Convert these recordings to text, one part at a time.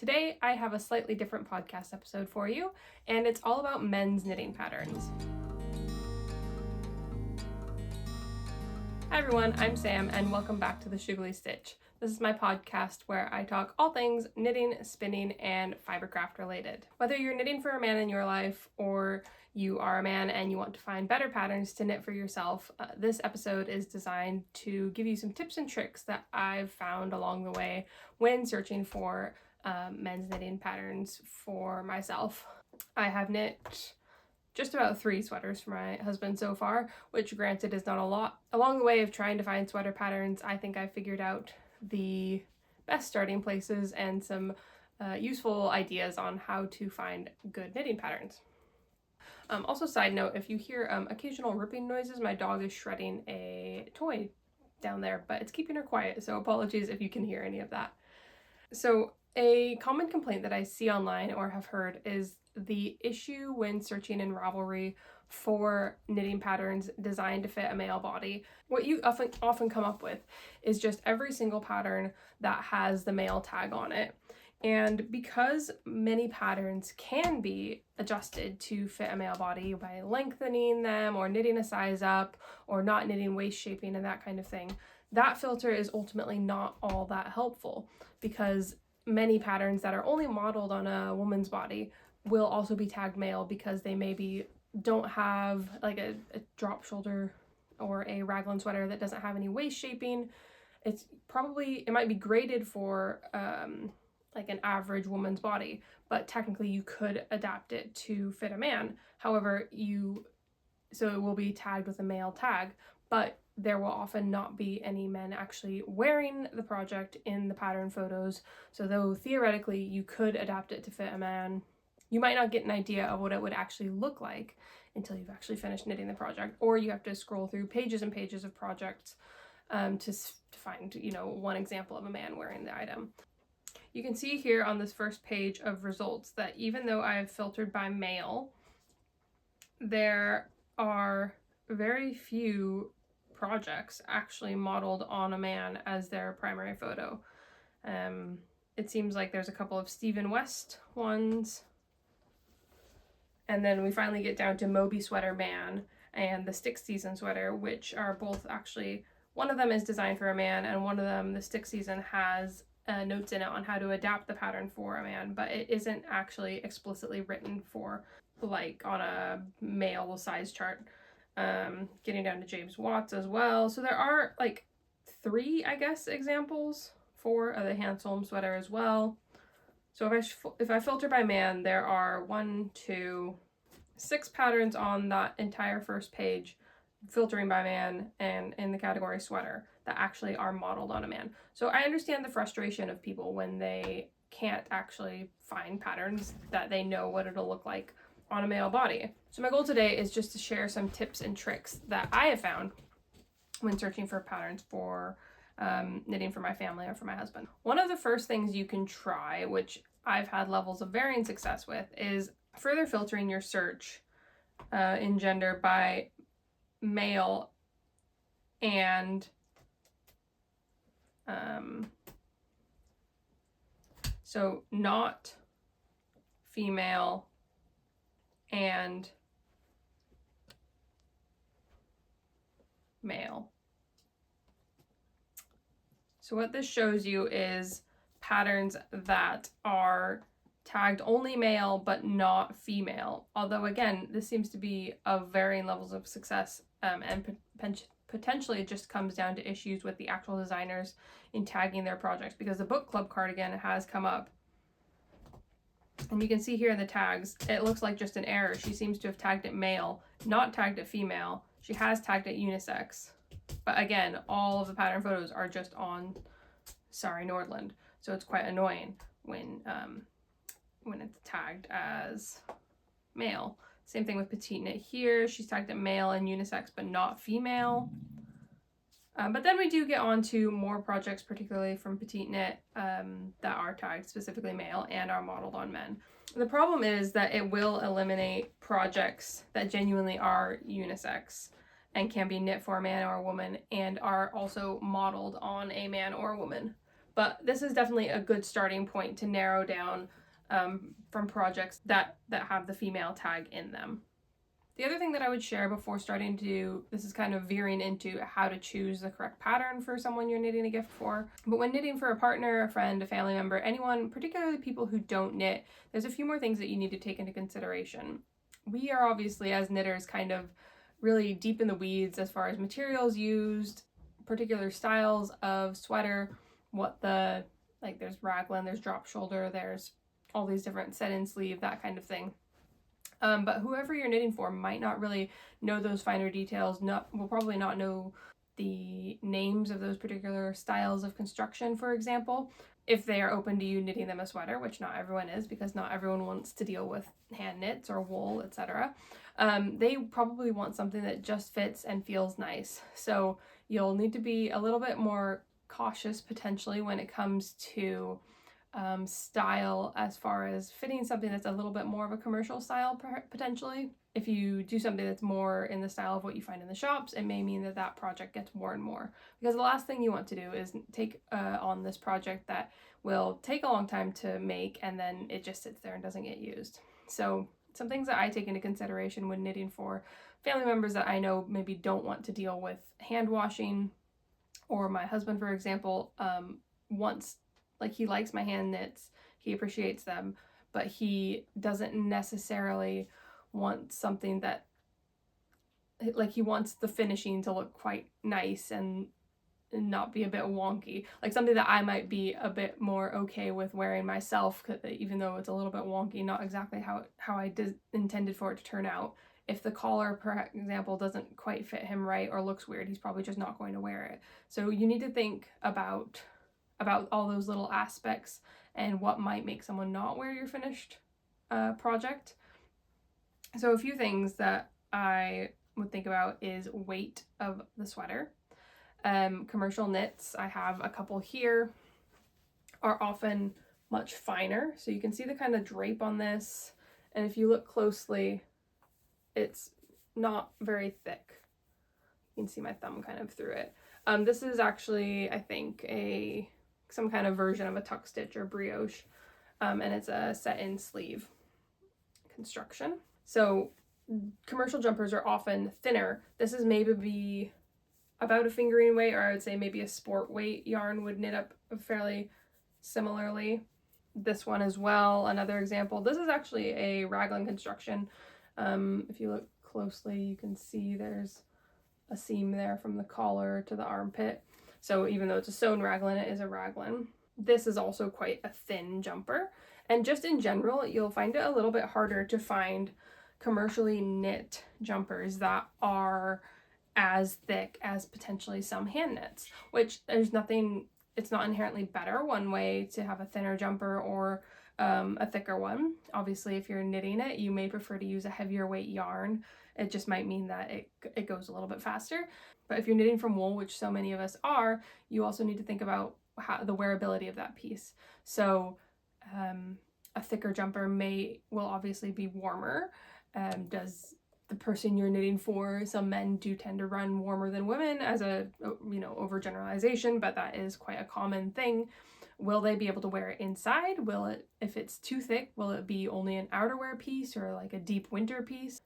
Today I have a slightly different podcast episode for you, and it's all about men's knitting patterns. Hi everyone, I'm Sam and welcome back to the Shoogly Stitch. This is my podcast where I talk all things knitting, spinning, and fibercraft related. Whether you're knitting for a man in your life or you are a man and you want to find better patterns to knit for yourself, this episode is designed to give you some tips and tricks that I've found along the way when searching for men's knitting patterns for myself. I have knit just about 3 sweaters for my husband so far, which granted is not a lot. Along the way of trying to find sweater patterns, I think I figured out the best starting places and some useful ideas on how to find good knitting patterns. Also, side note, if you hear occasional ripping noises, my dog is shredding a toy down there, but it's keeping her quiet, so apologies if you can hear any of that. So a common complaint that I see online or have heard is the issue when searching in Ravelry for knitting patterns designed to fit a male body. What you often come up with is just every single pattern that has the male tag on it. And because many patterns can be adjusted to fit a male body by lengthening them or knitting a size up or not knitting waist shaping and that kind of thing, that filter is ultimately not all that helpful, because many patterns that are only modeled on a woman's body will also be tagged male because they maybe don't have like a drop shoulder or a raglan sweater that doesn't have any waist shaping. It might be graded for like an average woman's body, but technically you could adapt it to fit a man. However, so it will be tagged with a male tag, but there will often not be any men actually wearing the project in the pattern photos. So though theoretically you could adapt it to fit a man, you might not get an idea of what it would actually look like until you've actually finished knitting the project, or you have to scroll through pages and pages of projects to find, one example of a man wearing the item. You can see here on this first page of results that even though I've filtered by male, there are very few projects actually modeled on a man as their primary photo. It seems like there's a couple of Stephen West ones, and then we finally get down to Moby Sweater Man and the Stick Season Sweater, which are both actually, one of them is designed for a man and one of them, the Stick Season, has notes in it on how to adapt the pattern for a man, but it isn't actually explicitly written for like on a male size chart. Getting down to James Watts as well. So there are like 3, I guess, examples for the Handsome sweater as well. So if I filter by man, there are 6 patterns on that entire first page, filtering by man and in the category sweater, that actually are modeled on a man. So I understand the frustration of people when they can't actually find patterns that they know what it'll look like on a male body. So my goal today is just to share some tips and tricks that I have found when searching for patterns for knitting for my family or for my husband. One of the first things you can try, which I've had levels of varying success with, is further filtering your search in gender by male and so not female and male. So what this shows you is patterns that are tagged only male but not female. Although again, this seems to be of varying levels of success, and potentially it just comes down to issues with the actual designers in tagging their projects, because the book club cardigan has come up. And you can see here in the tags, it looks like just an error. She seems to have tagged it male, not tagged it female. She has tagged it unisex. But again, all of the pattern photos are just on Sorry Nordland. So it's quite annoying when it's tagged as male. Same thing with Petiteknit here. She's tagged it male and unisex, but not female. But then we do get on to more projects, particularly from Petiteknit, that are tagged specifically male and are modeled on men. The problem is that it will eliminate projects that genuinely are unisex and can be knit for a man or a woman and are also modeled on a man or a woman. But this is definitely a good starting point to narrow down from projects that have the female tag in them. The other thing that I would share before starting to, this is kind of veering into how to choose the correct pattern for someone you're knitting a gift for, but when knitting for a partner, a friend, a family member, anyone, particularly people who don't knit, there's a few more things that you need to take into consideration. We are obviously, as knitters, kind of really deep in the weeds as far as materials used, particular styles of sweater, there's raglan, there's drop shoulder, there's all these different set-in sleeve, that kind of thing. But whoever you're knitting for might not really know those finer details, will probably not know the names of those particular styles of construction, for example, if they are open to you knitting them a sweater, which not everyone is, because not everyone wants to deal with hand knits or wool, etc. They probably want something that just fits and feels nice. So you'll need to be a little bit more cautious potentially when it comes to style, as far as fitting something that's a little bit more of a commercial style potentially. If you do something that's more in the style of what you find in the shops, it may mean that that project gets worn more, because the last thing you want to do is take on this project that will take a long time to make and then it just sits there and doesn't get used. So some things that I take into consideration when knitting for family members that I know maybe don't want to deal with hand washing, or my husband, for example, he likes my hand knits, he appreciates them, but he doesn't necessarily want something that, he wants the finishing to look quite nice and not be a bit wonky. Like something that I might be a bit more okay with wearing myself, even though it's a little bit wonky, not exactly how I intended for it to turn out. If the collar, for example, doesn't quite fit him right or looks weird, he's probably just not going to wear it. So you need to think about all those little aspects and what might make someone not wear your finished project. So a few things that I would think about is weight of the sweater. Commercial knits, I have a couple here, are often much finer. So you can see the kind of drape on this. And if you look closely, it's not very thick. You can see my thumb kind of through it. This is actually, I think, some kind of version of a tuck stitch or brioche, and it's a set-in sleeve construction. So commercial jumpers are often thinner. This is maybe about a fingering weight, or I would say maybe a sport weight yarn would knit up fairly similarly. This one as well, another example. This is actually a raglan construction. If you look closely, you can see there's a seam there from the collar to the armpit. So even though it's a sewn raglan, it is a raglan. This is also quite a thin jumper. And just in general, you'll find it a little bit harder to find commercially knit jumpers that are as thick as potentially some hand knits, which there's nothing, it's not inherently better one way to have a thinner jumper or a thicker one. Obviously, if you're knitting it, you may prefer to use a heavier weight yarn. It just might mean that it goes a little bit faster. But if you're knitting from wool, which so many of us are, you also need to think about the wearability of that piece. So a thicker jumper will obviously be warmer. Does the person you're knitting for, some men do tend to run warmer than women as a, overgeneralization, but that is quite a common thing. Will they be able to wear it inside? If it's too thick, will it be only an outerwear piece or like a deep winter piece?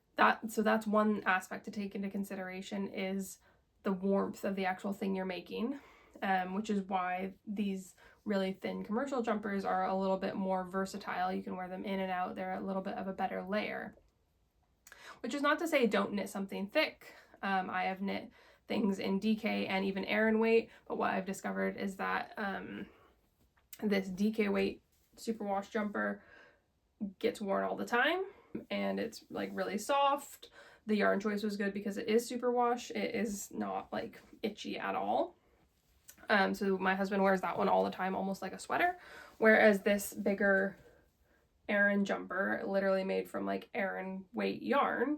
So that's one aspect to take into consideration, is the warmth of the actual thing you're making, which is why these really thin commercial jumpers are a little bit more versatile. You can wear them in and out. They're a little bit of a better layer. Which is not to say don't knit something thick. I have knit things in DK and even Aran weight, but what I've discovered is that this DK weight superwash jumper gets worn all the time, and it's like really soft. The yarn choice was good because it is superwash. It is not like itchy at all. So my husband wears that one all the time, almost like a sweater, whereas this bigger Aran jumper, literally made from like Aran weight yarn,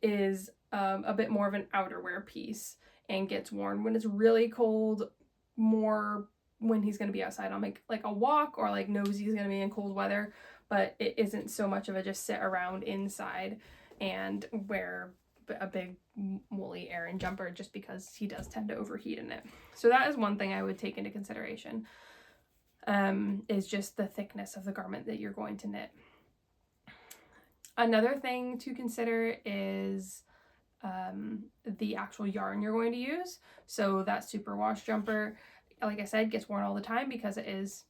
is a bit more of an outerwear piece and gets worn when it's really cold, more when he's going to be outside on like a walk, or like knows he's going to be in cold weather, but it isn't so much of a just sit around inside and wear a big woolly Aran jumper, just because he does tend to overheat in it. So that is one thing I would take into consideration. is just the thickness of the garment that you're going to knit. Another thing to consider is the actual yarn you're going to use. So that superwash jumper, like I said, gets worn all the time because it is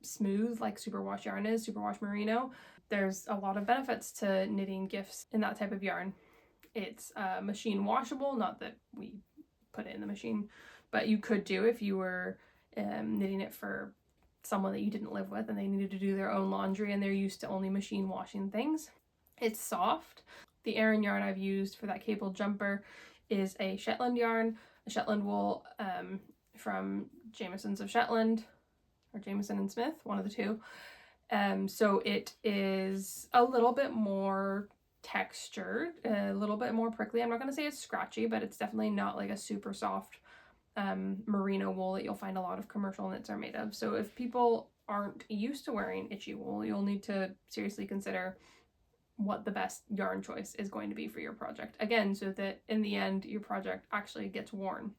smooth like superwash yarn is, superwash merino. There's a lot of benefits to knitting gifts in that type of yarn. It's machine washable, not that we put it in the machine, but you could do if you were knitting it for someone that you didn't live with and they needed to do their own laundry and they're used to only machine washing things. It's soft. The Aran yarn I've used for that cable jumper is a Shetland yarn, a Shetland wool from Jamieson's of Shetland, or Jamieson and Smith, one of the two. So it is a little bit more textured, a little bit more prickly. I'm not going to say it's scratchy, but it's definitely not like a super soft merino wool that you'll find a lot of commercial knits are made of. So if people aren't used to wearing itchy wool, you'll need to seriously consider what the best yarn choice is going to be for your project. Again, so that in the end, your project actually gets worn.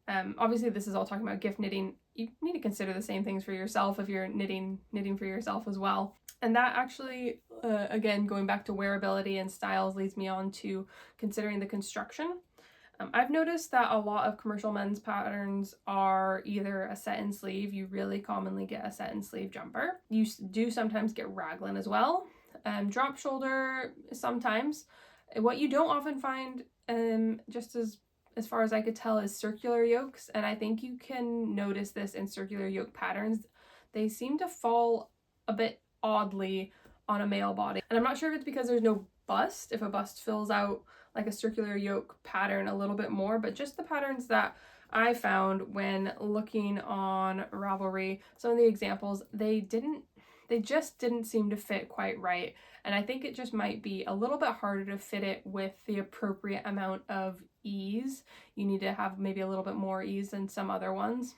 Obviously, this is all talking about gift knitting. You need to consider the same things for yourself if you're knitting for yourself as well. And that actually, again, going back to wearability and styles, leads me on to considering the construction. I've noticed that a lot of commercial men's patterns are either a set-in sleeve. You really commonly get a set-in sleeve jumper. You do sometimes get raglan as well. Drop shoulder sometimes. What you don't often find, just as far as I could tell, is circular yokes, and I think you can notice this in circular yoke patterns. They seem to fall a bit oddly on a male body, and I'm not sure if it's because there's no bust, if a bust fills out like a circular yoke pattern a little bit more, but just the patterns that I found when looking on Ravelry, some of the examples, they just didn't seem to fit quite right. And I think it just might be a little bit harder to fit it with the appropriate amount of ease. You need to have maybe a little bit more ease than some other ones.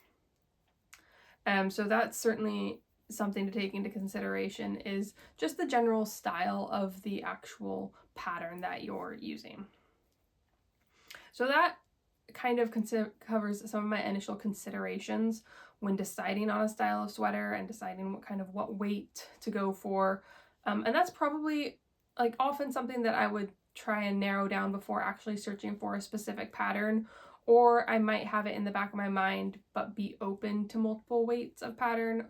So that's certainly something to take into consideration, is just the general style of the actual pattern that you're using. So that kind of covers some of my initial considerations when deciding on a style of sweater and deciding what weight to go for. And that's probably like often something that I would try and narrow down before actually searching for a specific pattern, or I might have it in the back of my mind but be open to multiple weights of pattern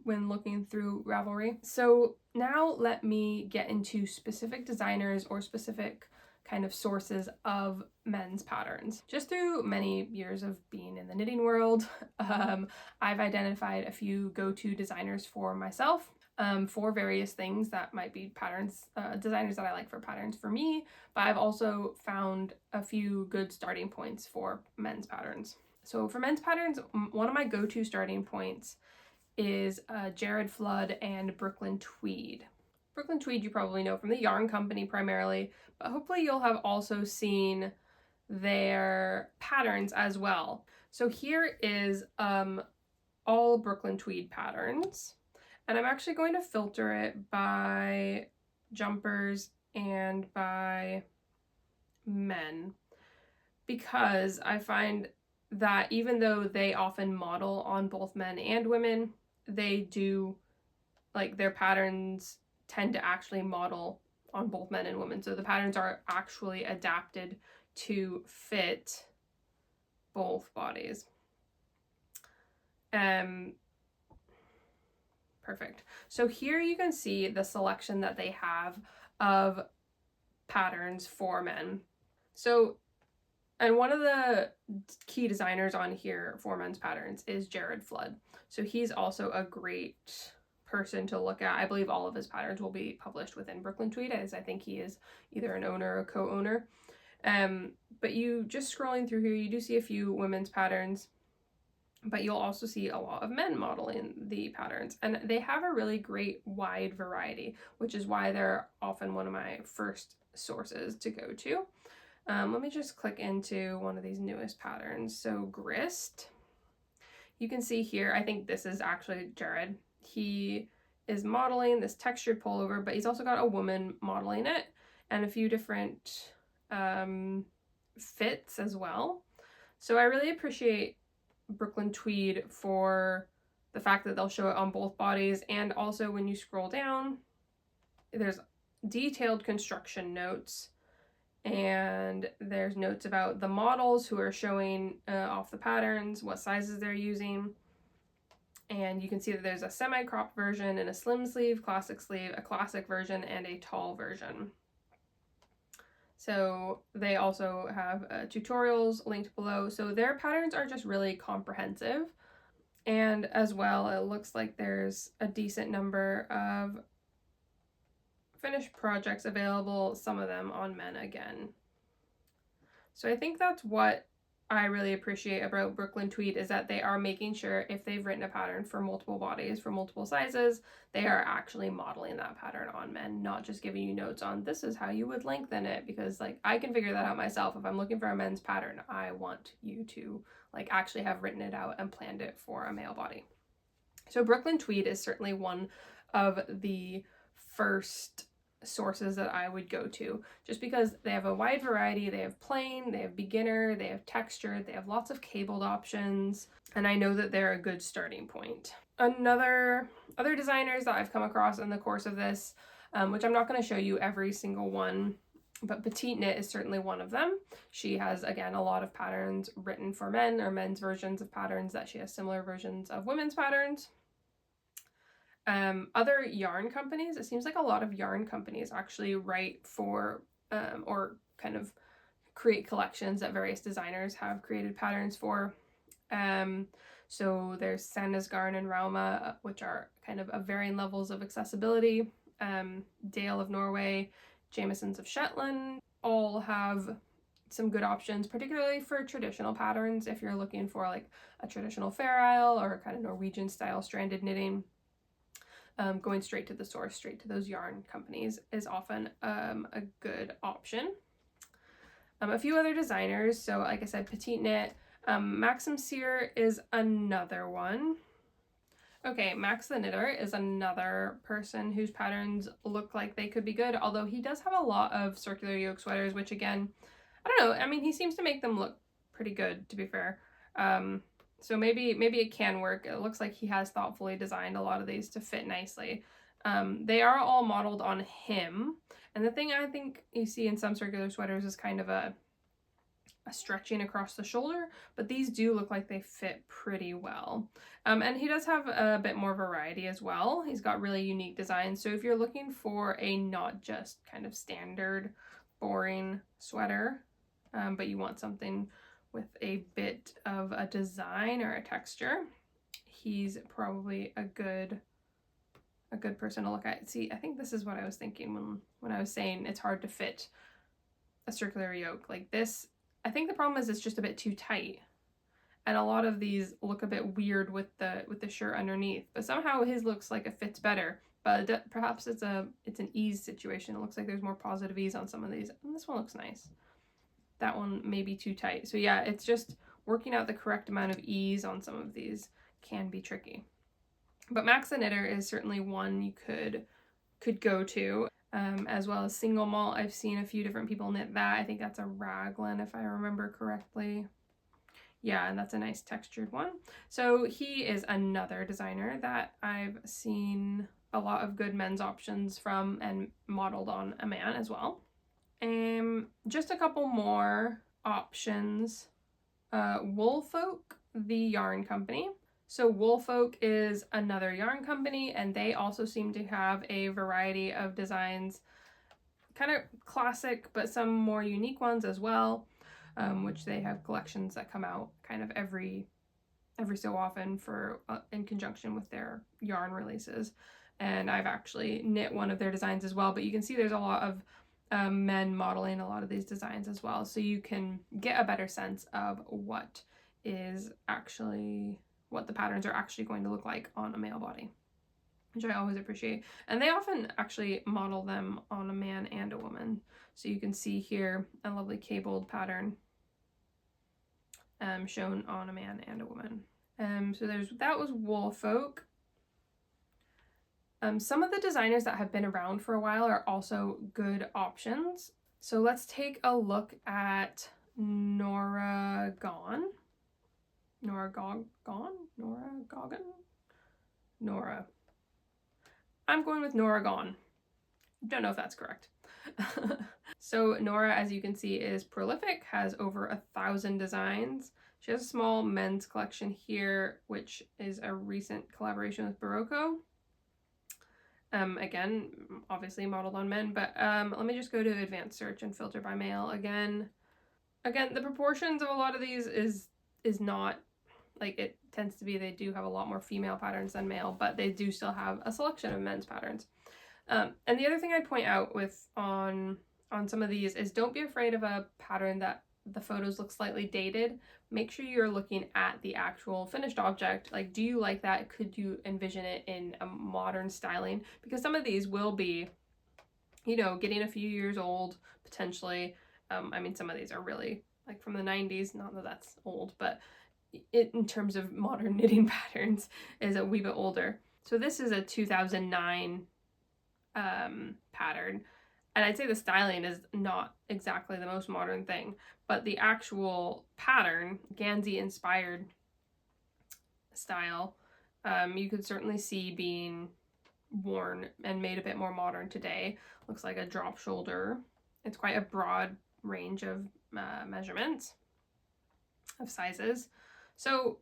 when looking through Ravelry. So now let me get into specific designers or specific kind of sources of men's patterns. Just through many years of being in the knitting world, I've identified a few go-to designers for myself for various things that might be patterns, designers that I like for patterns for me, but I've also found a few good starting points for men's patterns. So for men's patterns, one of my go-to starting points is Jared Flood and Brooklyn Tweed. Brooklyn Tweed you probably know from the yarn company primarily, but hopefully you'll have also seen their patterns as well. So here is all Brooklyn Tweed patterns, and I'm actually going to filter it by jumpers and by men, because I find that even though they often model on both men and women, they do, like, their patterns tend to actually model on both men and women. So the patterns are actually adapted to fit both bodies. Perfect. So here you can see the selection that they have of patterns for men. So, and one of the key designers on here for men's patterns is Jared Flood. So he's also a great person to look at. I believe all of his patterns will be published within Brooklyn Tweed, as I think he is either an owner or a co-owner. But you just scrolling through here, you do see a few women's patterns, but you'll also see a lot of men modeling the patterns, and they have a really great wide variety, which is why they're often one of my first sources to go to. Let me just click into one of these newest patterns. So Grist, you can see here, I think this is actually Jared. He is modeling this textured pullover, but he's also got a woman modeling it and a few different fits as well. So I really appreciate Brooklyn Tweed for the fact that they'll show it on both bodies, and also when you scroll down, there's detailed construction notes, and there's notes about the models who are showing off the patterns, what sizes they're using. And you can see that there's a semi-crop version and a slim sleeve, classic sleeve, a classic version, and a tall version. So they also have tutorials linked below. So their patterns are just really comprehensive. And as well, it looks like there's a decent number of finished projects available, some of them on men again. So I think that's what I really appreciate about Brooklyn Tweed, is that they are making sure if they've written a pattern for multiple bodies, for multiple sizes, they are actually modeling that pattern on men, not just giving you notes on this is how you would lengthen it, because like I can figure that out myself. If I'm looking for a men's pattern, I want you to like actually have written it out and planned it for a male body. So Brooklyn Tweed is certainly one of the first sources that I would go to, just because they have a wide variety. They have plain, they have beginner, they have textured, they have lots of cabled options, and I know that they're a good starting point. Other designers that I've come across in the course of this, which I'm not going to show you every single one, but Petiteknit is certainly one of them. She has, again, a lot of patterns written for men, or men's versions of patterns that she has similar versions of women's patterns. Other yarn companies, it seems like a lot of yarn companies actually write for or kind of create collections that various designers have created patterns for. So there's Sanda's Garn and Rauma, which are kind of varying levels of accessibility. Dale of Norway, Jamieson's of Shetland, all have some good options, particularly for traditional patterns. If you're looking for like a traditional Fair Isle or kind of Norwegian style stranded knitting, going straight to the source, straight to those yarn companies is often a good option. A few other designers, so like I said, Petiteknit, Maxim Sear is another one. Okay, Max the Knitter is another person whose patterns look like they could be good, although he does have a lot of circular yoke sweaters, which again, I don't know, I mean, he seems to make them look pretty good, to be fair. So maybe it can work. It looks like he has thoughtfully designed a lot of these to fit nicely. They are all modeled on him. And the thing I think you see in some circular sweaters is kind of a stretching across the shoulder, but these do look like they fit pretty well. And he does have a bit more variety as well. He's got really unique designs. So if you're looking for a not just kind of standard boring sweater, but you want something with a bit of a design or a texture, he's probably a good person to look at. See, I think this is what I was thinking when I was saying it's hard to fit a circular yoke like this. I think the problem is it's just a bit too tight, and a lot of these look a bit weird with the shirt underneath, but somehow his looks like it fits better. But perhaps it's an ease situation. It looks like there's more positive ease on some of these, and this one looks nice. That one may be too tight. So yeah, it's just working out the correct amount of ease on some of these can be tricky. But Max the Knitter is certainly one you could go to, as well as Single Malt. I've seen a few different people knit that. I think that's a raglan if I remember correctly. Yeah, and that's a nice textured one. So he is another designer that I've seen a lot of good men's options from and modeled on a man as well. Just a couple more options. Woolfolk, the yarn company. So Woolfolk is another yarn company, and they also seem to have a variety of designs, kind of classic, but some more unique ones as well, which they have collections that come out kind of every so often for in conjunction with their yarn releases. And I've actually knit one of their designs as well, but you can see there's a lot of men modeling a lot of these designs as well, so you can get a better sense of what the patterns are actually going to look like on a male body, which I always appreciate. And they often actually model them on a man and a woman, so you can see here a lovely cabled pattern shown on a man and a woman. So that was Woolfolk. Some of the designers that have been around for a while are also good options. So let's take a look at Norah Gaughan. Norah Gaughan? Norah. I'm going with Norah Gaughan. Don't know if that's correct. So Norah, as you can see, is prolific, has over 1,000 designs. She has a small men's collection here, which is a recent collaboration with Barocco. Again, obviously modeled on men, but let me just go to advanced search and filter by male again. Again, the proportions of a lot of these is not, like, it tends to be they do have a lot more female patterns than male, but they do still have a selection of men's patterns. And the other thing I'd point out on some of these is don't be afraid of a pattern that the photos look slightly dated. Make sure you're looking at the actual finished object. Like, do you like that? Could you envision it in a modern styling? Because some of these will be, you know, getting a few years old, potentially. I mean, some of these are really, like, from the 90s, not that that's old, but in terms of modern knitting patterns, is a wee bit older. So this is a 2009 pattern, and I'd say the styling is not exactly the most modern thing, but the actual pattern, Gansey inspired style, you could certainly see being worn and made a bit more modern today. Looks like a drop shoulder. It's quite a broad range of measurements, of sizes. So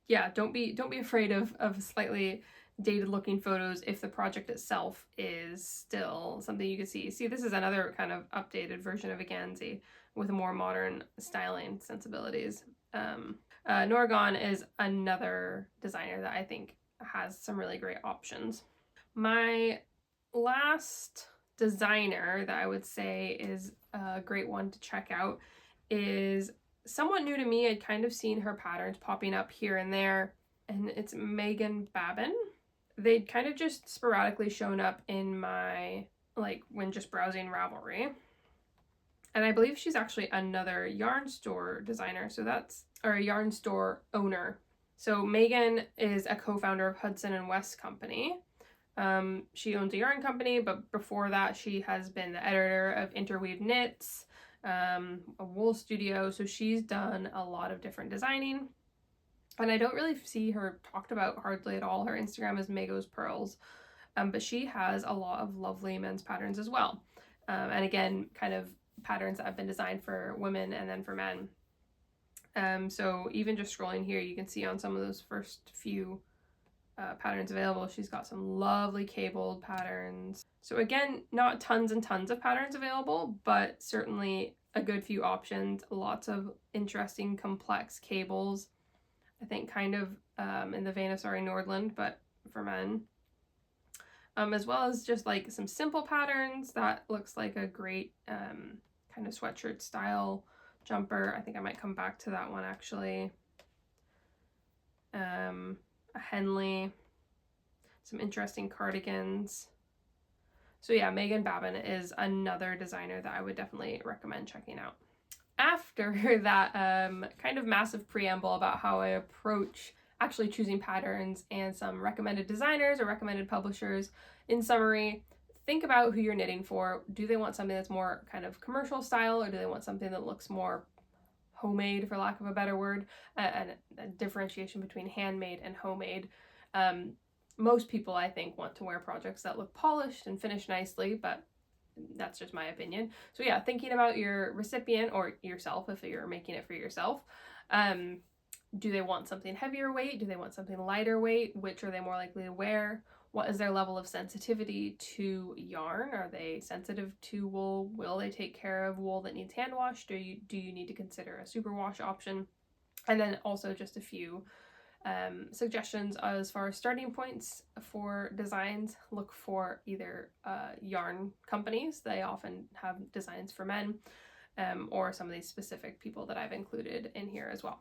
yeah, don't be afraid of slightly dated looking photos if the project itself is still something you can see. See, this is another kind of updated version of a Gansey with more modern styling sensibilities. Norah Gaughan is another designer that I think has some really great options. My last designer that I would say is a great one to check out is somewhat new to me. I'd kind of seen her patterns popping up here and there, and it's Meghan Babin. They'd kind of just sporadically shown up in my, like, when just browsing Ravelry. And I believe she's actually another yarn store designer, or a yarn store owner. So Meghan is a co-founder of Hudson and West Company. She owns a yarn company, but before that she has been the editor of Interweave Knits, a wool studio, so she's done a lot of different designing. And I don't really see her talked about hardly at all. Her Instagram is Mego's Pearls, but she has a lot of lovely men's patterns as well. And again, kind of patterns that have been designed for women and then for men. So even just scrolling here, you can see on some of those first few patterns available, she's got some lovely cabled patterns. So again, not tons and tons of patterns available, but certainly a good few options. Lots of interesting, complex cables. I think kind of in the vein of Sorry Nordland, but for men. As well as just like some simple patterns that looks like a great kind of sweatshirt style jumper. I think I might come back to that one actually. A Henley, some interesting cardigans. So yeah, Meghan Babin is another designer that I would definitely recommend checking out. After that kind of massive preamble about how I approach actually choosing patterns and some recommended designers or recommended publishers, in summary, think about who you're knitting for. Do they want something that's more kind of commercial style, or do they want something that looks more homemade, for lack of a better word, and a differentiation between handmade and homemade. Most people, I think, want to wear projects that look polished and finished nicely, but that's just my opinion. So yeah, thinking about your recipient or yourself, if you're making it for yourself. Do they want something heavier weight? Do they want something lighter weight? Which are they more likely to wear? What is their level of sensitivity to yarn? Are they sensitive to wool? Will they take care of wool that needs hand wash? Do you need to consider a superwash option? And then also just a few suggestions as far as starting points for designs. Look for either yarn companies. They often have designs for men, or some of these specific people that I've included in here as well.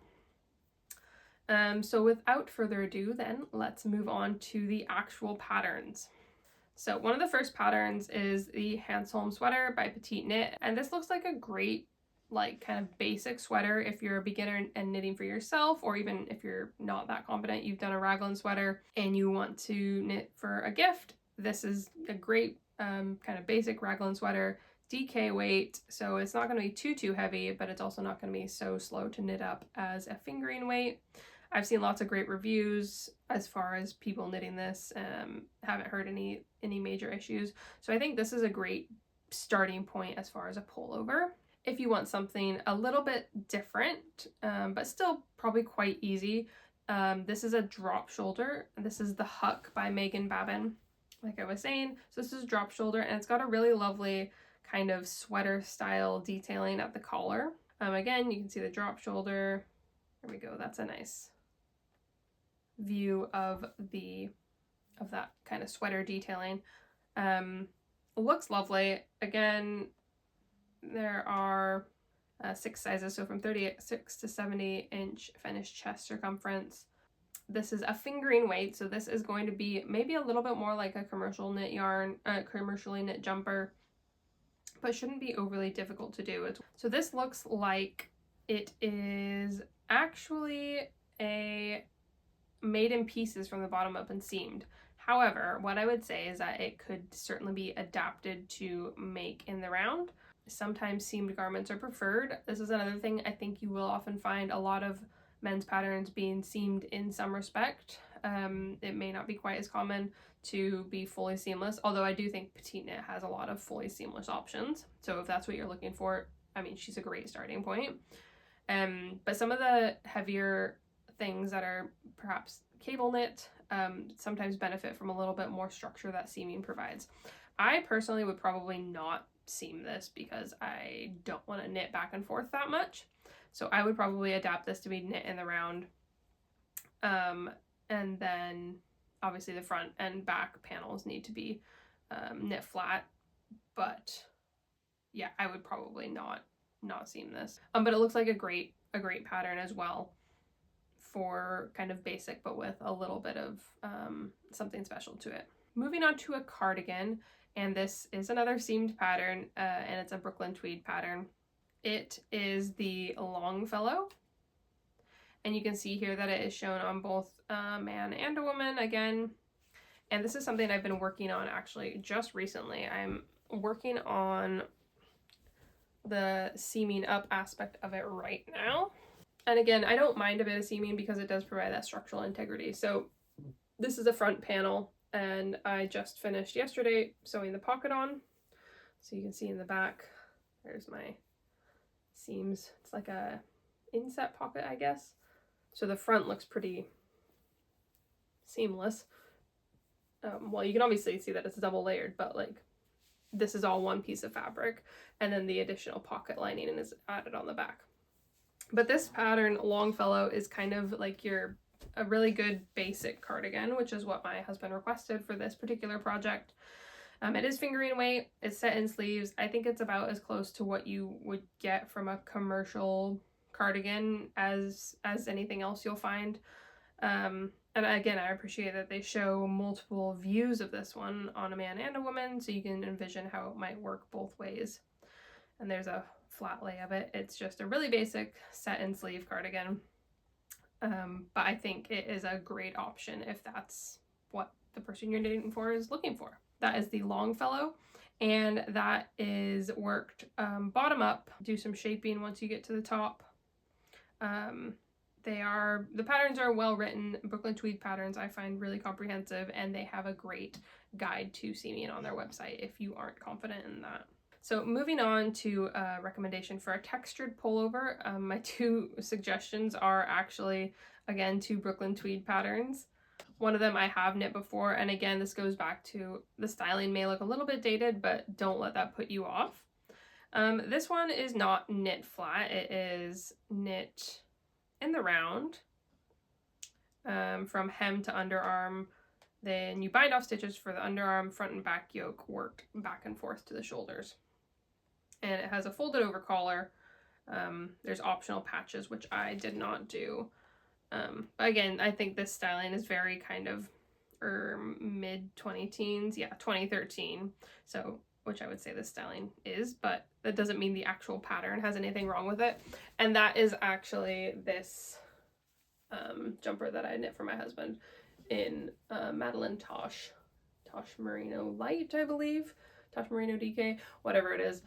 So without further ado, then let's move on to the actual patterns. So one of the first patterns is the Hansholm sweater by Petiteknit, and this looks like a great, like, kind of basic sweater if you're a beginner and knitting for yourself, or even if you're not that confident, you've done a raglan sweater and you want to knit for a gift. This is a great kind of basic raglan sweater, DK weight, so it's not going to be too heavy, but it's also not going to be so slow to knit up as a fingering weight. I've seen lots of great reviews as far as people knitting this. Haven't heard any major issues. So I think this is a great starting point as far as a pullover. If you want something a little bit different, but still probably quite easy, this is a drop shoulder. This is the Huck by Meghan Babin, like I was saying. So this is drop shoulder, and it's got a really lovely kind of sweater style detailing at the collar. Again, you can see the drop shoulder. There we go. That's a nice view of that kind of sweater detailing. Looks lovely. Again, there are 6 sizes, so from 36 to 70 inch finished chest circumference. This is a fingering weight, so this is going to be maybe a little bit more like a commercially knit jumper, but shouldn't be overly difficult to do. So this looks like it is actually made in pieces from the bottom up and seamed. However, what I would say is that it could certainly be adapted to make in the round. Sometimes seamed garments are preferred. This is another thing. I think you will often find a lot of men's patterns being seamed in some respect. It may not be quite as common to be fully seamless, although I do think Petiteknit has a lot of fully seamless options. So if that's what you're looking for, I mean, she's a great starting point. But some of the heavier things that are perhaps cable knit sometimes benefit from a little bit more structure that seaming provides. I personally would probably not seam this because I don't want to knit back and forth that much. So I would probably adapt this to be knit in the round. And then obviously the front and back panels need to be knit flat. But yeah, I would probably not seam this. But it looks like a great pattern as well for kind of basic, but with a little bit of something special to it. Moving on to a cardigan, and this is another seamed pattern, and it's a Brooklyn Tweed pattern. It is the Longfellow, and you can see here that it is shown on both a man and a woman again. And this is something I've been working on actually just recently. I'm working on the seaming up aspect of it right now. And again, I don't mind a bit of seaming because it does provide that structural integrity. So this is a front panel, and I just finished yesterday sewing the pocket on. So you can see in the back, there's my seams. It's like a inset pocket, I guess. So the front looks pretty seamless. Well, you can obviously see that it's double layered, but like this is all one piece of fabric, and then the additional pocket lining is added on the back. But this pattern, Longfellow, is kind of like a really good basic cardigan, which is what my husband requested for this particular project. It is fingering weight, it's set in sleeves. I think it's about as close to what you would get from a commercial cardigan as anything else you'll find. And again, I appreciate that they show multiple views of this one on a man and a woman, so you can envision how it might work both ways. And there's a flat lay of it. It's just a really basic set in sleeve cardigan. But I think it is a great option if that's what the person you're knitting for is looking for. That is the Longfellow, and that is worked bottom up. Do some shaping once you get to the top. The patterns are well written. Brooklyn Tweed patterns I find really comprehensive, and they have a great guide to seaming on their website if you aren't confident in that. So moving on to a recommendation for a textured pullover. My 2 suggestions are actually, again, 2 Brooklyn Tweed patterns. One of them I have knit before, and again, this goes back to the styling may look a little bit dated, but don't let that put you off. This one is not knit flat, it is knit in the round, from hem to underarm. Then you bind off stitches for the underarm, front and back yoke worked back and forth to the shoulders. And it has a folded over collar. There's optional patches, which I did not do. But again, I think this styling is very kind of mid 20-teens, yeah, 2013. So, which I would say this styling is, but that doesn't mean the actual pattern has anything wrong with it. And that is actually this jumper that I knit for my husband in Madeline Tosh Merino Light, I believe. Tosh Merino DK, whatever it is.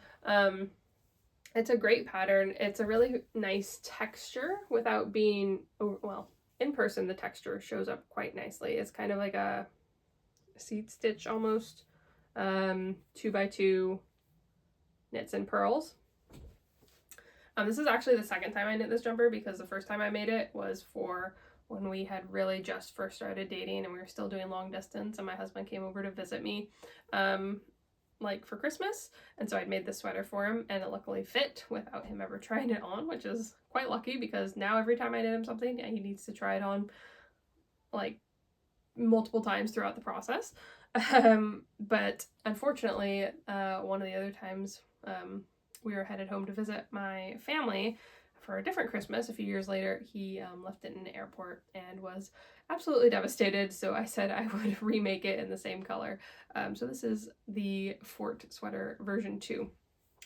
It's a great pattern. It's a really nice texture without being, well, in person the texture shows up quite nicely. It's kind of like a seed stitch almost, 2x2 knits and purls. This is actually the second time I knit this jumper, because the first time I made it was for when we had really just first started dating and we were still doing long distance, and my husband came over to visit me like for Christmas, and so I'd made this sweater for him, and it luckily fit without him ever trying it on, which is quite lucky, because now every time I knit him something, he needs to try it on like multiple times throughout the process. But unfortunately, one of the other times we were headed home to visit my family for a different Christmas a few years later, he left it in an airport and was absolutely devastated, so I said I would remake it in the same color. So this is the Fort sweater version 2,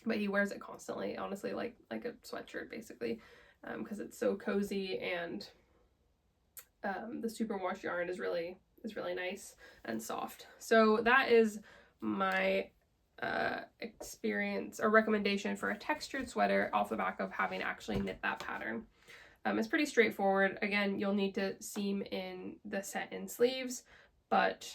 but he wears it constantly, honestly, like a sweatshirt basically, because it's so cozy, and the superwash yarn is really nice and soft. So that is my experience or recommendation for a textured sweater off the back of having actually knit that pattern. It's pretty straightforward. Again, you'll need to seam in the set-in sleeves, but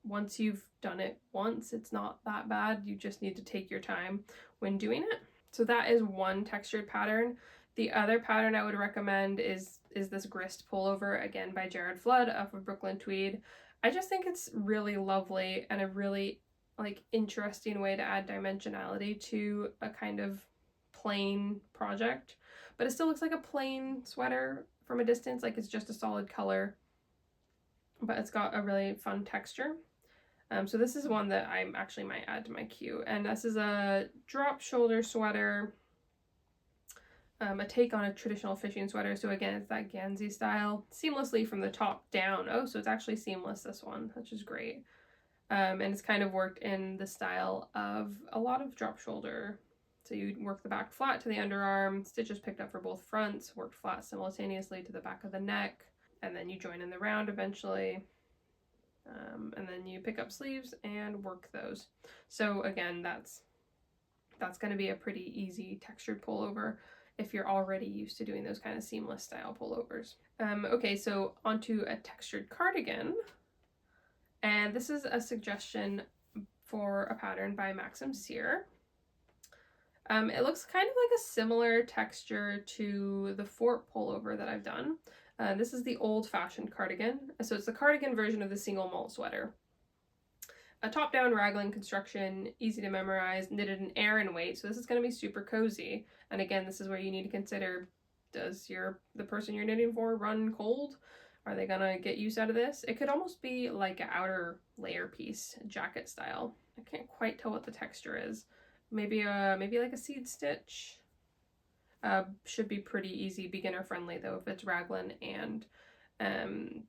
once you've done it once, it's not that bad. You just need to take your time when doing it. So that is one textured pattern. The other pattern I would recommend is this grist pullover, again by Jared Flood off of Brooklyn Tweed. I just think it's really lovely and a really like interesting way to add dimensionality to a kind of plain project, but it still looks like a plain sweater from a distance, like it's just a solid color, but it's got a really fun texture. So this is one that I actually might add to my queue, and this is a drop shoulder sweater, a take on a traditional fishing sweater. So again, it's that Gansey style, seamlessly from the top down. Oh, so it's actually seamless, this one, which is great. And it's kind of worked in the style of a lot of drop shoulder. So you work the back flat to the underarm, stitches picked up for both fronts, worked flat simultaneously to the back of the neck, and then you join in the round eventually. And then you pick up sleeves and work those. So again, that's going to be a pretty easy textured pullover if you're already used to doing those kind of seamless style pullovers. Okay, so onto a textured cardigan. And this is a suggestion for a pattern by Maxim Cyr. It looks kind of like a similar texture to the Fort pullover that I've done. This is the old-fashioned cardigan. So it's the cardigan version of the single malt sweater. A top-down raglan construction, easy to memorize, knitted in air and weight. So this is going to be super cozy. And again, this is where you need to consider, does the person you're knitting for run cold? Are they gonna get use out of this? It could almost be like an outer layer piece, jacket style. I can't quite tell what the texture is. Maybe like a seed stitch. Should be pretty easy, beginner friendly though if it's raglan and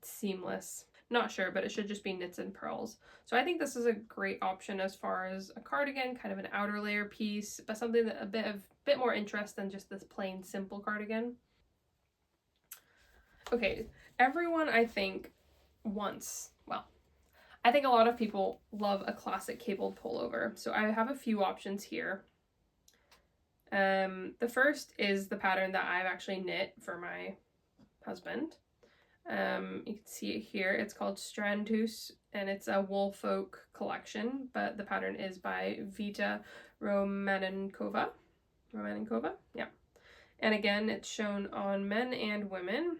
seamless. Not sure, but it should just be knits and purls. So I think this is a great option as far as a cardigan, kind of an outer layer piece, but something that a bit more interest than just this plain simple cardigan. Okay, everyone I think I think a lot of people love a classic cabled pullover. So I have a few options here. The first is the pattern that I've actually knit for my husband. You can see it here. It's called Strandhus, and it's a Woolfolk collection, but the pattern is by Vita Romanenkova. Yeah. And again, it's shown on men and women.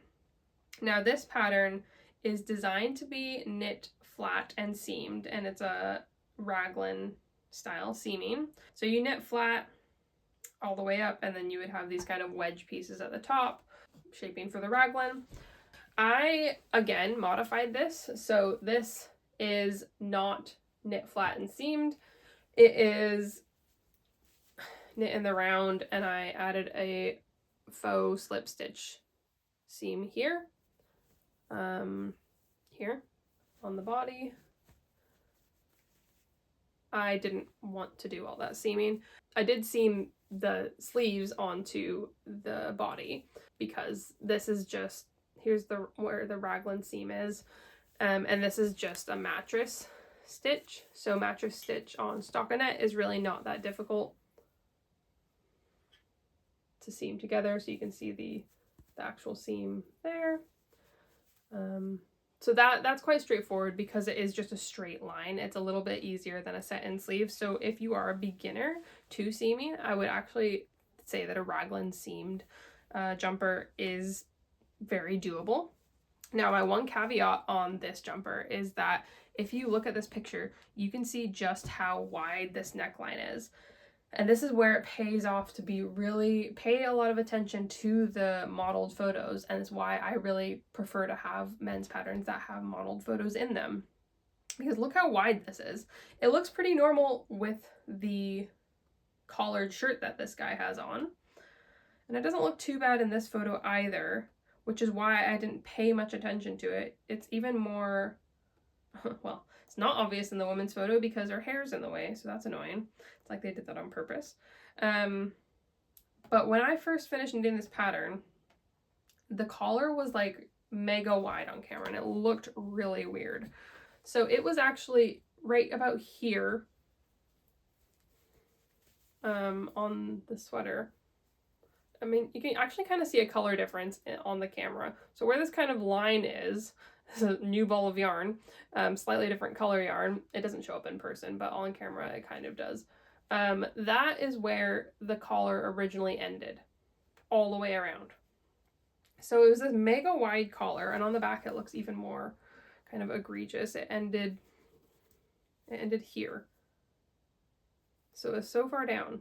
Now this pattern is designed to be knit flat and seamed, and it's a raglan style seaming. So you knit flat all the way up, and then you would have these kind of wedge pieces at the top, shaping for the raglan. I, again, modified this, so this is not knit flat and seamed. It is knit in the round, and I added a faux slip stitch seam here. Here on the body. I didn't want to do all that seaming. I did seam the sleeves onto the body because this is just, here's where the raglan seam is, and this is just a mattress stitch. So mattress stitch on stockinette is really not that difficult to seam together, so you can see the actual seam there. So that's quite straightforward because it is just a straight line. It's a little bit easier than a set-in sleeve. So if you are a beginner to seaming, I would actually say that a raglan seamed jumper is very doable. Now, my one caveat on this jumper is that if you look at this picture, you can see just how wide this neckline is. And this is where it pays off to pay a lot of attention to the modeled photos, and it's why I really prefer to have men's patterns that have modeled photos in them. Because look how wide this is. It looks pretty normal with the collared shirt that this guy has on. And it doesn't look too bad in this photo either, which is why I didn't pay much attention to it. It's even more, well, it's not obvious in the woman's photo because her hair's in the way, so that's annoying. It's like they did that on purpose. But when I first finished knitting this pattern, the collar was like mega wide on camera and it looked really weird. So it was actually right about here on the sweater. I mean, you can actually kind of see a color difference on the camera. So where this kind of line is a new ball of yarn, slightly different color yarn. It doesn't show up in person, but on camera it kind of does. That is where the collar originally ended, all the way around. So it was this mega wide collar, and on the back it looks even more kind of egregious. It ended here. So it was so far down.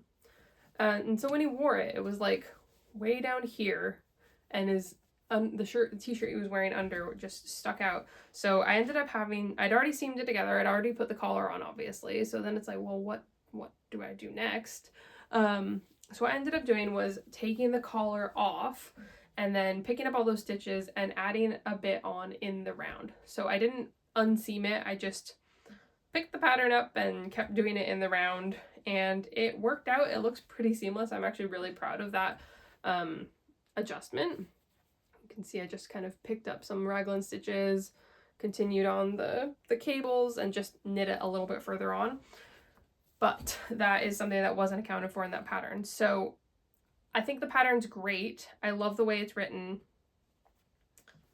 And so when he wore it, it was like way down here, and the t-shirt he was wearing under just stuck out. So I ended up I'd already seamed it together. I'd already put the collar on, obviously. So then it's like, well, what do I do next? So what I ended up doing was taking the collar off and then picking up all those stitches and adding a bit on in the round. So I didn't unseam it. I just picked the pattern up and kept doing it in the round, and it worked out. It looks pretty seamless. I'm actually really proud of that adjustment. You can see I just kind of picked up some raglan stitches, continued on the cables, and just knit it a little bit further on. But that is something that wasn't accounted for in that pattern. So I think the pattern's great. I love the way it's written,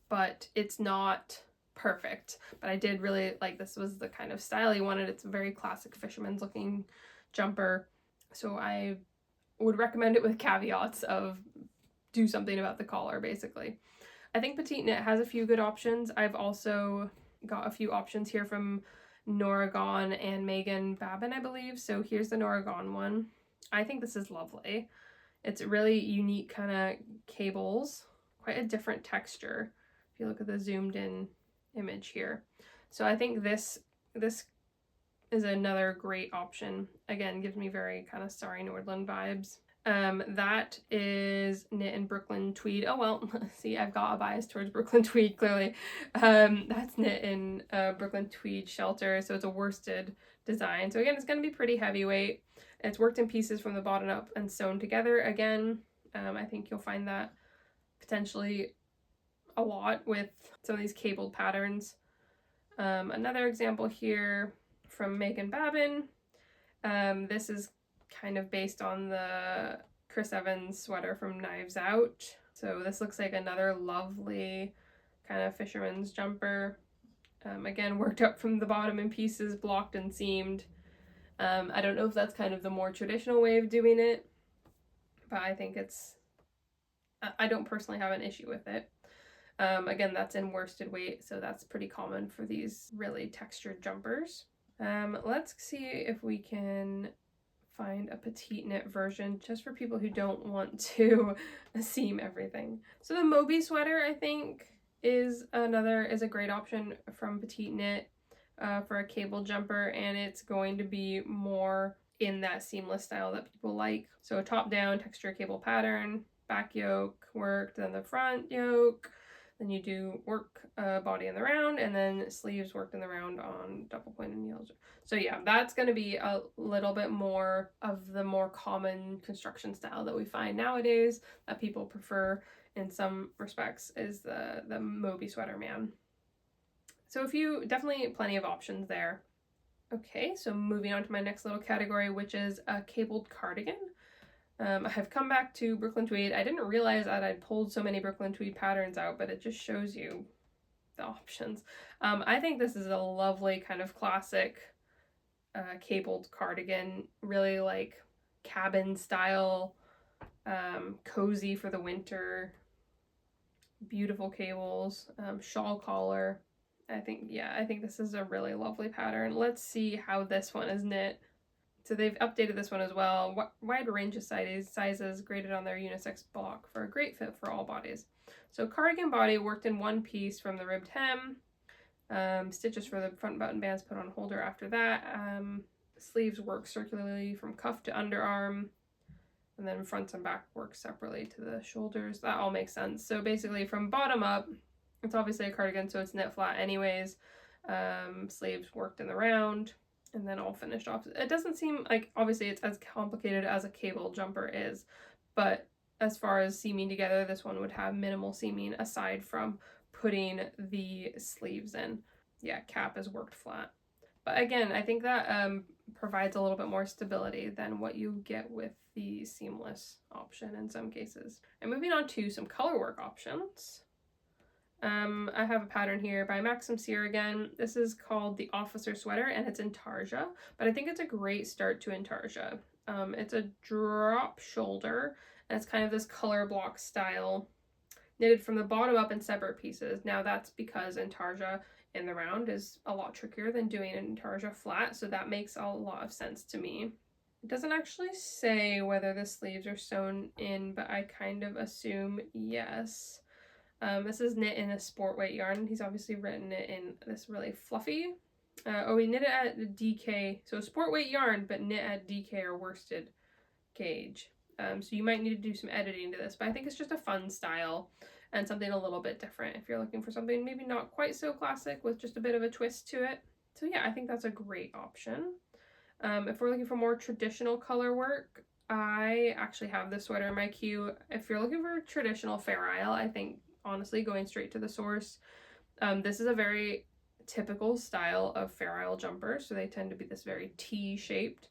but it's not perfect. But I did really like, this was the kind of style he wanted. It's a very classic fisherman's looking jumper. So I would recommend it with caveats of do something about the collar, basically. I think Petiteknit has a few good options. I've also got a few options here from Norah Gaughan and Meghan Babin, I believe. So here's the Norah Gaughan one. I think this is lovely. It's really unique kind of cables, quite a different texture if you look at the zoomed in image here. So I think this is another great option. Again, gives me very kind of Starry Nordland vibes. That is knit in Brooklyn Tweed. Oh well, see, I've got a bias towards Brooklyn Tweed, clearly. That's knit in Brooklyn Tweed Shelter, so it's a worsted design. So again, it's going to be pretty heavyweight. It's worked in pieces from the bottom up and sewn together. Again, I think you'll find that potentially a lot with some of these cabled patterns. Another example here from Meghan Babin. This is kind of based on the Chris Evans sweater from Knives Out. So this looks like another lovely kind of fisherman's jumper. Again, worked up from the bottom in pieces, blocked and seamed. I don't know if that's kind of the more traditional way of doing it, but I think I don't personally have an issue with it. Again, that's in worsted weight, so that's pretty common for these really textured jumpers. Let's see if we can find a Petiteknit version just for people who don't want to seam everything. So the Moby sweater, I think, is a great option from Petiteknit for a cable jumper, and it's going to be more in that seamless style that people like. So a top down texture cable pattern, back yoke worked, then the front yoke, then you do work body in the round, and then sleeves worked in the round on double pointed needles. So yeah, that's going to be a little bit more of the more common construction style that we find nowadays that people prefer in some respects, is the Moby sweater man. So definitely plenty of options there. Okay, so moving on to my next little category, which is a cabled cardigan. I have come back to Brooklyn Tweed. I didn't realize that I'd pulled so many Brooklyn Tweed patterns out, but it just shows you the options. I think this is a lovely kind of classic cabled cardigan, really like cabin style, cozy for the winter, beautiful cables, shawl collar. I think this is a really lovely pattern. Let's see how this one is knit. So they've updated this one as well. Wide range of sizes graded on their unisex block for a great fit for all bodies. So cardigan body worked in one piece from the ribbed hem. Stitches for the front button bands put on holder after that. Sleeves work circularly from cuff to underarm. And then front and back work separately to the shoulders. That all makes sense. So basically from bottom up, it's obviously a cardigan, so it's knit flat anyways. Sleeves worked in the round, and then all finished off. It doesn't seem like, obviously it's as complicated as a cable jumper is, but as far as seaming together, this one would have minimal seaming aside from putting the sleeves in. Yeah, cap is worked flat. But again, I think that provides a little bit more stability than what you get with the seamless option in some cases. And moving on to some colorwork options. I have a pattern here by Maxim Cyr again. This is called the Officer Sweater, and it's in Tarja, but I think it's a great start to Intarsia. It's a drop shoulder, and it's kind of this color block style, knitted from the bottom up in separate pieces. Now that's because Intarsia in the round is a lot trickier than doing an Intarsia flat, so that makes a lot of sense to me. It doesn't actually say whether the sleeves are sewn in, but I kind of assume yes. This is knit in a sport weight yarn. He's obviously written it in this really fluffy. We knit it at the DK, so sport weight yarn, but knit at DK or worsted gauge. So you might need to do some editing to this, but I think it's just a fun style and something a little bit different if you're looking for something maybe not quite so classic with just a bit of a twist to it. So yeah, I think that's a great option. If we're looking for more traditional color work, I actually have this sweater in my queue. If you're looking for traditional Fair Isle, I think honestly going straight to the source. This is a very typical style of Fair Isle jumper, so they tend to be this very T-shaped.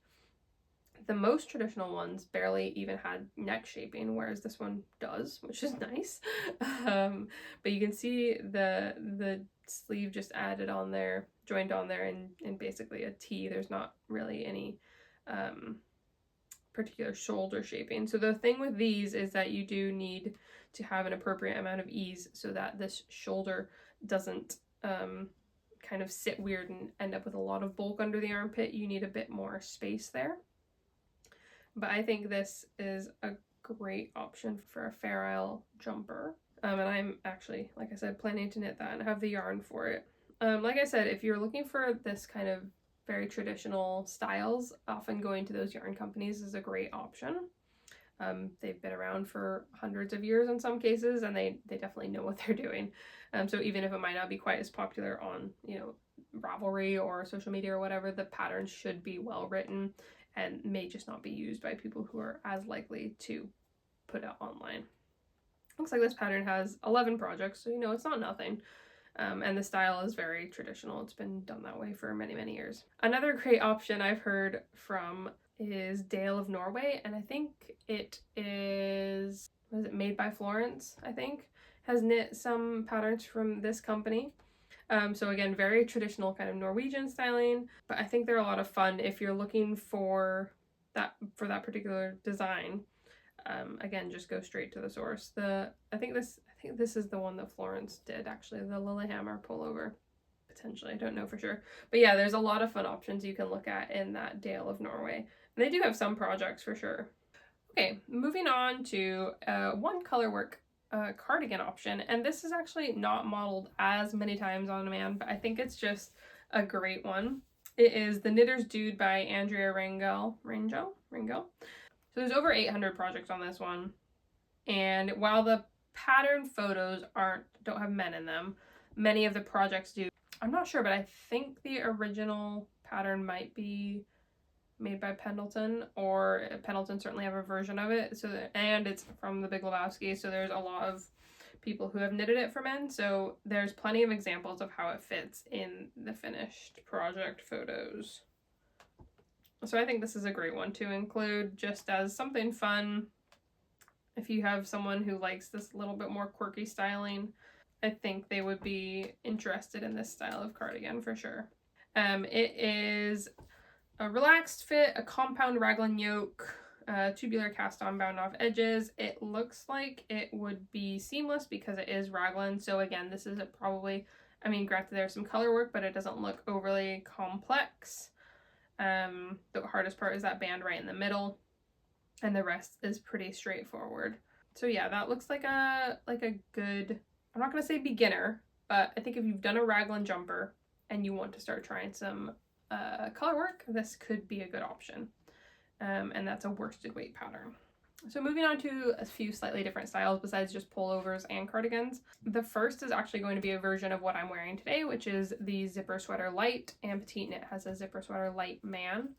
The most traditional ones barely even had neck shaping, whereas this one does, which is nice. But you can see the sleeve just added on there, joined on there in basically a T. There's not really any particular shoulder shaping. So the thing with these is that you do need to have an appropriate amount of ease so that this shoulder doesn't kind of sit weird and end up with a lot of bulk under the armpit. You need a bit more space there. But I think this is a great option for a Fair Isle jumper. And I'm actually, like I said, planning to knit that and have the yarn for it. Like I said, if you're looking for this kind of very traditional styles, often going to those yarn companies is a great option. They've been around for hundreds of years in some cases, and they definitely know what they're doing. So even if it might not be quite as popular on, Ravelry or social media or whatever, the patterns should be well written and may just not be used by people who are as likely to put it online. Looks like this pattern has 11 projects, so it's not nothing. And the style is very traditional. It's been done that way for many, many years. Another great option I've heard from is Dale of Norway, and I think it is, Made by Florence, I think, has knit some patterns from this company. So again, very traditional kind of Norwegian styling, but I think they're a lot of fun if you're looking for that particular design. Again, just go straight to the source. I think this is the one that Florence did, actually, the Lillehammer pullover, potentially. I don't know for sure. But yeah, there's a lot of fun options you can look at in that Dale of Norway. And they do have some projects for sure. Okay, moving on to one Colourwork cardigan option, and this is actually not modeled as many times on a man, but I think it's just a great one. It is The Knitter's Dude by Andrea Rangel. So there's over 800 projects on this one, and while the pattern photos don't have men in them, many of the projects do. I'm not sure, but I think the original pattern might be made by Pendleton, or Pendleton certainly have a version of it. And it's from The Big Lebowski, so there's a lot of people who have knitted it for men. So there's plenty of examples of how it fits in the finished project photos. So I think this is a great one to include just as something fun if you have someone who likes this little bit more quirky styling. I think they would be interested in this style of cardigan for sure. It is a relaxed fit, a compound raglan yoke, tubular cast on bound off edges. It looks like it would be seamless because it is raglan. So again, this isn't probably, I mean, granted there's some color work, but it doesn't look overly complex. The hardest part is that band right in the middle, and the rest is pretty straightforward. So yeah, that looks like a good, I'm not gonna say beginner, but I think if you've done a raglan jumper and you want to start trying some color work, this could be a good option. And that's a worsted weight pattern. So moving on to a few slightly different styles besides just pullovers and cardigans. The first is actually going to be a version of what I'm wearing today, which is the Zipper Sweater Light, and Petiteknit has a Zipper Sweater Light Man.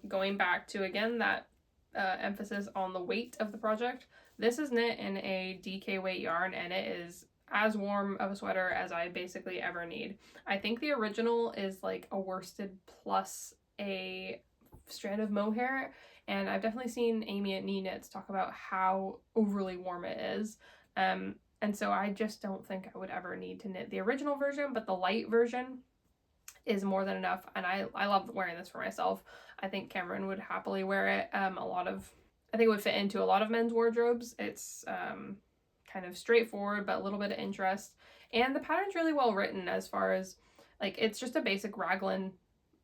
Going back to, again, that emphasis on the weight of the project, this is knit in a DK weight yarn, and it is as warm of a sweater as I basically ever need. I think the original is like a worsted plus a strand of mohair, and I've definitely seen Amy at Knee Knits talk about how overly warm it is. And so I just don't think I would ever need to knit the original version, but the light version is more than enough, and I love wearing this for myself. I think Cameron would happily wear it. I think it would fit into a lot of men's wardrobes. It's kind of straightforward, but a little bit of interest. And the pattern's really well written as far as, like, it's just a basic raglan.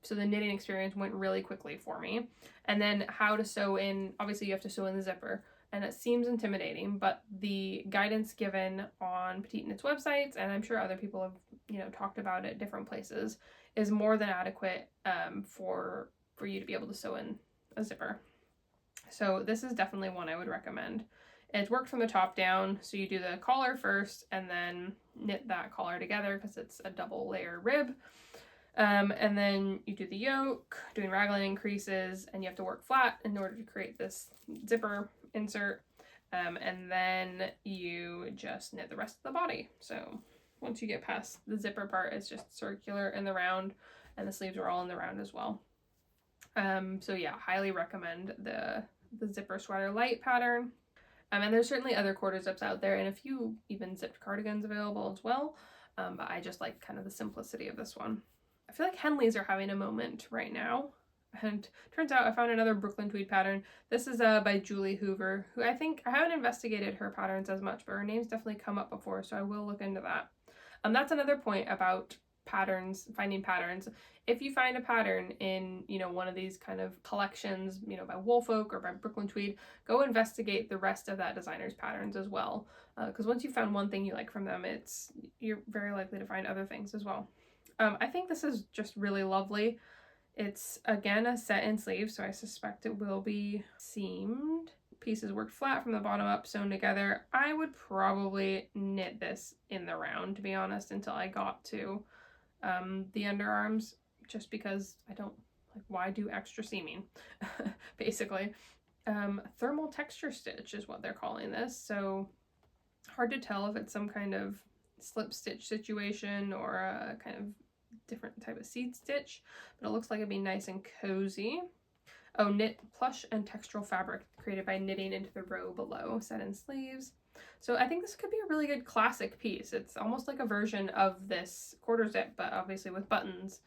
So the knitting experience went really quickly for me. And then how to sew in, obviously you have to sew in the zipper, and it seems intimidating, but the guidance given on Petiteknit's websites, and I'm sure other people have, you know, talked about it different places, is more than adequate for you to be able to sew in a zipper. So this is definitely one I would recommend. It's worked from the top down, so you do the collar first and then knit that collar together because it's a double layer rib. And then you do the yoke, doing raglan increases, and you have to work flat in order to create this zipper insert. And then you just knit the rest of the body. So once you get past the zipper part, it's just circular in the round, and the sleeves are all in the round as well. So yeah, highly recommend the Zipper Sweater Light pattern. And there's certainly other quarter zips out there, and a few even zipped cardigans available as well. But I just like kind of the simplicity of this one. I feel like Henleys are having a moment right now. And turns out I found another Brooklyn Tweed pattern. This is by Julie Hoover, who I think, I haven't investigated her patterns as much, but her name's definitely come up before, so I will look into that. That's another point about patterns, finding patterns. If you find a pattern in, you know, one of these kind of collections, you know, by Woolfolk or by Brooklyn Tweed, go investigate the rest of that designer's patterns as well. Because once you found one thing you like from them, you're very likely to find other things as well. I think this is just really lovely. It's, again, a set-in sleeve, so I suspect it will be seamed. Pieces worked flat from the bottom up, sewn together. I would probably knit this in the round, to be honest, until I got to the underarms, just because I don't, like, why do extra seaming, basically. Thermal texture stitch is what they're calling this, so hard to tell if it's some kind of slip stitch situation or a kind of different type of seed stitch, but it looks like it'd be nice and cozy. Oh, knit plush and textural fabric created by knitting into the row below, set in sleeves. So I think this could be a really good classic piece. It's almost like a version of this quarter zip, but obviously with buttons.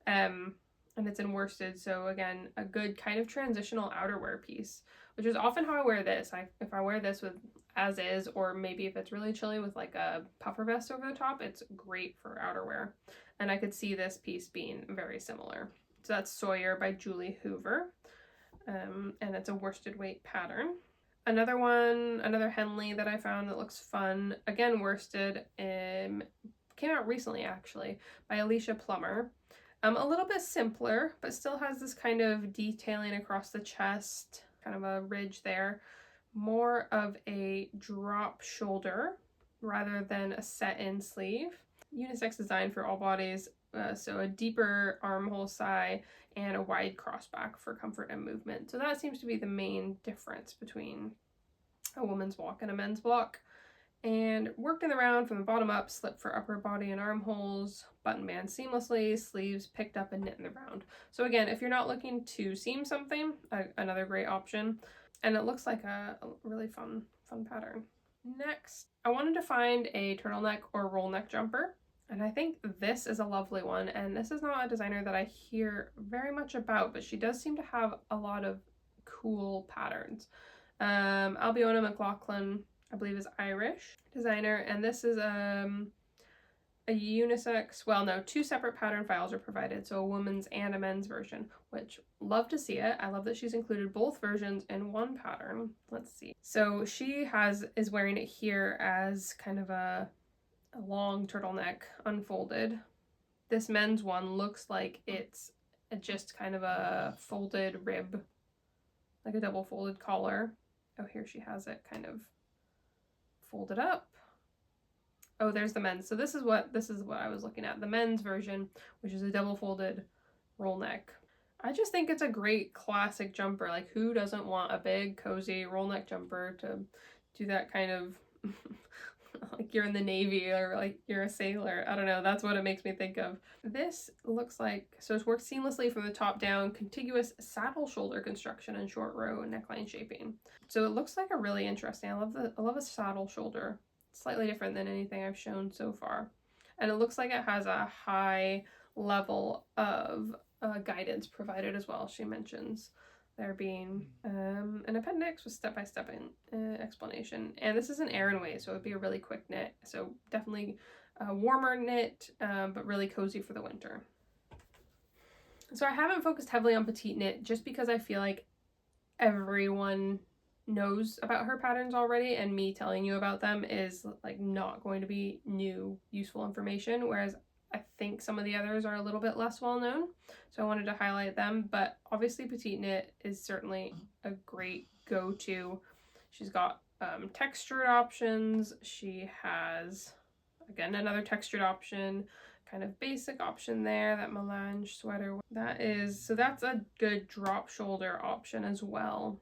And it's in worsted, so again, a good kind of transitional outerwear piece, which is often how I wear this. If I wear this with as is, or maybe if it's really chilly with like a puffer vest over the top, it's great for outerwear. And I could see this piece being very similar. So that's Sawyer by Julie Hoover. And it's a worsted weight pattern. Another one, another Henley that I found that looks fun, again worsted, came out recently actually, by Alicia Plummer. A little bit simpler, but still has this kind of detailing across the chest, kind of a ridge there. More of a drop shoulder rather than a set-in sleeve. Unisex design for all bodies, so a deeper armhole side and a wide crossback for comfort and movement. So that seems to be the main difference between a woman's block and a men's block. And worked in the round from the bottom up, slip for upper body and armholes, button band seamlessly, sleeves picked up and knit in the round. So again, if you're not looking to seam something, another great option. And it looks like a really fun pattern. Next, I wanted to find a turtleneck or roll neck jumper, and I think this is a lovely one, and this is not a designer that I hear very much about, but she does seem to have a lot of cool patterns. Albiona McLaughlin, I believe, is Irish designer, and this is a unisex, well, no, two separate pattern files are provided, so a woman's and a men's version, which love to see it. I love that she's included both versions in one pattern. Let's see. So she is wearing it here as kind of a long turtleneck unfolded. This men's one looks like it's just kind of a folded rib, like a double folded collar. Oh, here she has it kind of folded up. Oh, there's the men's. So this is what I was looking at. The men's version, which is a double folded roll neck. I just think it's a great classic jumper. Like, who doesn't want a big, cozy roll neck jumper to do that kind of like you're in the Navy or like you're a sailor. I don't know. That's what it makes me think of. This looks like, so it's worked seamlessly from the top down, contiguous saddle shoulder construction and short row neckline shaping. So it looks like a really interesting, I love a saddle shoulder. Slightly different than anything I've shown so far. And it looks like it has a high level of guidance provided as well. She mentions there being an appendix with step-by-step explanation. And this is an Aran weight, so it would be a really quick knit. So definitely a warmer knit, but really cozy for the winter. So I haven't focused heavily on Petiteknit just because I feel like everyone knows about her patterns already, and me telling you about them is like not going to be new useful information, whereas I think some of the others are a little bit less well known, so I wanted to highlight them. But obviously Petiteknit is certainly a great go-to. She's got textured options. She has, again, another textured option, kind of basic option there, that melange sweater. So that's a good drop shoulder option as well.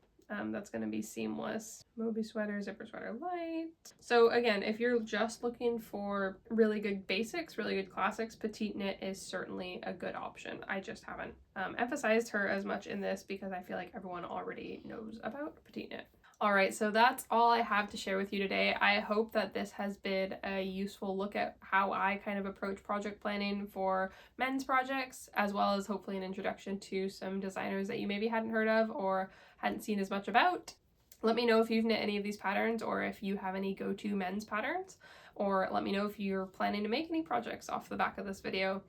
That's going to be seamless. Moby sweater, zipper sweater light. So again, if you're just looking for really good basics, really good classics, Petiteknit is certainly a good option. I just haven't emphasized her as much in this because I feel like everyone already knows about Petiteknit. Alright, so that's all I have to share with you today. I hope that this has been a useful look at how I kind of approach project planning for men's projects, as well as hopefully an introduction to some designers that you maybe hadn't heard of or hadn't seen as much about. Let me know if you've knit any of these patterns, or if you have any go-to men's patterns, or let me know if you're planning to make any projects off the back of this video.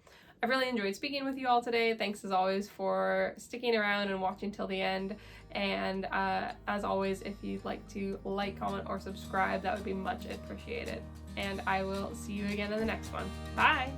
I really enjoyed speaking with you all today. Thanks as always for sticking around and watching till the end. And as always, if you'd like to like, comment, or subscribe, that would be much appreciated. And I will see you again in the next one. Bye!